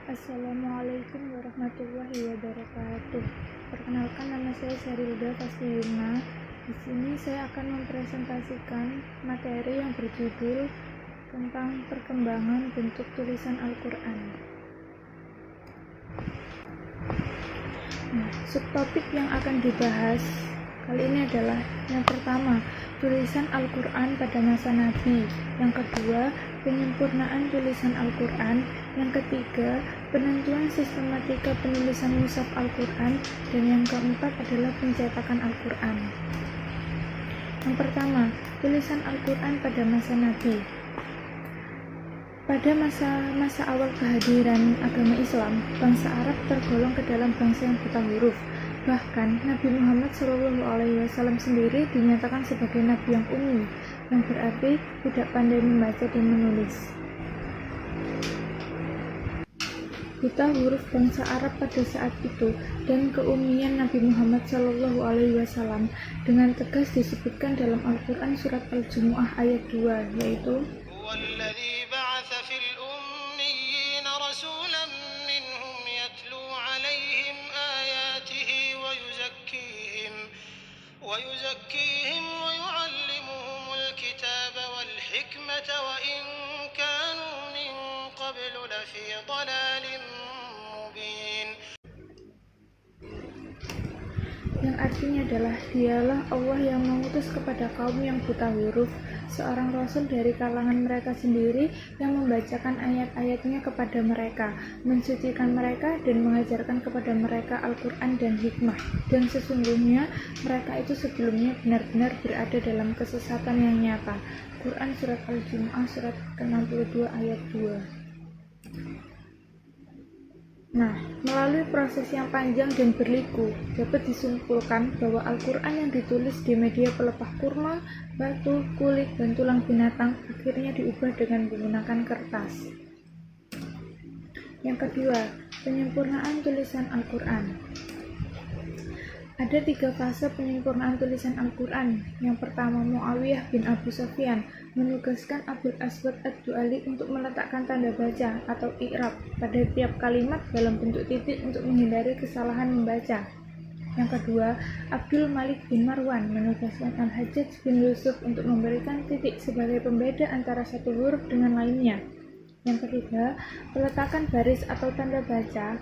Assalamualaikum warahmatullahi wabarakatuh. Perkenalkan, nama saya Syarilda Tasliuna. Di sini saya akan mempresentasikan materi yang berjudul tentang perkembangan bentuk tulisan Al-Quran. Subtopik yang akan dibahas kali ini adalah yang pertama, tulisan Al-Quran pada masa Nabi. Yang kedua, penyempurnaan tulisan Al-Quran. Yang ketiga, penentuan sistematika penulisan mushaf Al-Quran. Dan yang keempat adalah pencetakan Al-Quran. Yang pertama, tulisan Al-Quran pada masa Nabi. Pada masa awal kehadiran agama Islam, bangsa Arab tergolong ke dalam bangsa yang buta huruf. Bahkan Nabi Muhammad SAW sendiri dinyatakan sebagai nabi yang ummi, yang berarti tidak pandai membaca dan menulis. Buta huruf bangsa Arab pada saat itu dan keummian Nabi Muhammad SAW dengan tegas disebutkan dalam Al-Quran surat Al-Jumu'ah ayat 2, yaitu ويزكيهم ويعلمهم الكتاب والحكمة وإن كانوا من قبل لفي ضلال مبين. Yang artinya adalah dialah Allah yang mengutus kepada kaum yang buta huruf seorang rasul dari kalangan mereka sendiri yang membacakan ayat-ayatnya kepada mereka, mensucikan mereka dan mengajarkan kepada mereka Al-Quran dan hikmah. Dan sesungguhnya mereka itu sebelumnya benar-benar berada dalam kesesatan yang nyata. Quran surat Al-Jumu'ah surat ke-62 ayat 2. Melalui proses yang panjang dan berliku, dapat disimpulkan bahwa Al-Quran yang ditulis di media pelepah kurma, batu, kulit, dan tulang binatang akhirnya diubah dengan menggunakan kertas. Yang kedua, penyempurnaan tulisan Al-Quran. Ada 3 fase penyempurnaan tulisan Al-Quran. Yang pertama, Muawiyah bin Abu Sufyan menugaskan Abul Aswad Ad-Du'ali untuk meletakkan tanda baca atau i'rab pada tiap kalimat dalam bentuk titik untuk menghindari kesalahan membaca. Yang kedua, Abdul Malik bin Marwan menugaskan Al-Hajjaj bin Yusuf untuk memberikan titik sebagai pembeda antara satu huruf dengan lainnya. Yang ketiga, peletakan baris atau tanda baca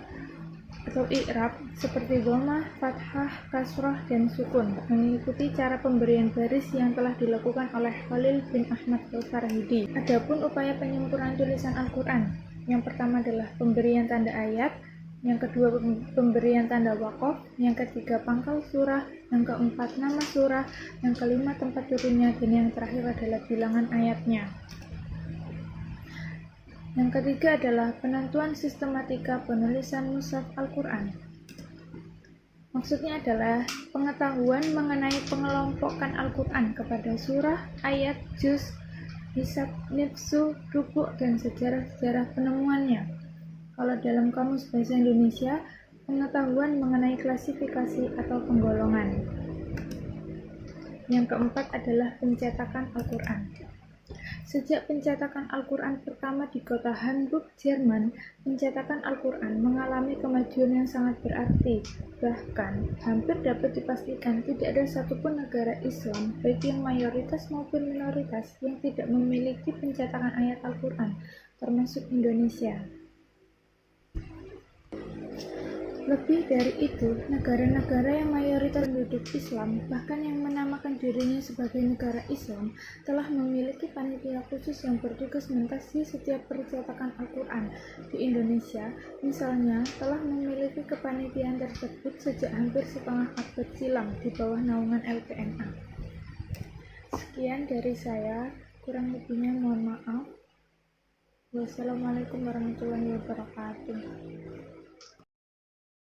atau i'rab seperti dhammah, fathah, kasrah, dan sukun mengikuti cara pemberian baris yang telah dilakukan oleh Khalil bin Ahmad Al-Farahidi. Adapun upaya penyempurnaan tulisan Al-Quran, yang pertama adalah pemberian tanda ayat, yang kedua pemberian tanda waqaf, yang ketiga pangkal surah, yang keempat nama surah, yang kelima tempat turunnya, dan yang terakhir adalah bilangan ayatnya. Yang ketiga adalah penentuan sistematika penulisan mushaf Al-Quran. Maksudnya adalah pengetahuan mengenai pengelompokan Al-Quran kepada surah, ayat, juz, hisab, nifsu, rubu', dan sejarah-sejarah penemuannya. Kalau dalam Kamus Bahasa Indonesia, pengetahuan mengenai klasifikasi atau penggolongan. Yang keempat adalah pencetakan Al-Quran. Sejak pencetakan Al-Quran pertama di kota Hamburg, Jerman, pencetakan Al-Quran mengalami kemajuan yang sangat berarti. Bahkan, hampir dapat dipastikan tidak ada satupun negara Islam, baik yang mayoritas maupun minoritas, yang tidak memiliki pencetakan ayat Al-Quran, termasuk Indonesia. Lebih dari itu, negara-negara yang mayoritas penduduk Islam, bahkan yang menamakan dirinya sebagai negara Islam, telah memiliki panitia khusus yang bertugas mentahsi setiap percetakan Al-Quran. Di Indonesia, misalnya, telah memiliki kepanitiaan tersebut sejak hampir setengah abad silam di bawah naungan LPNA. Sekian dari saya, kurang lebihnya mohon maaf. Wassalamualaikum warahmatullahi wabarakatuh.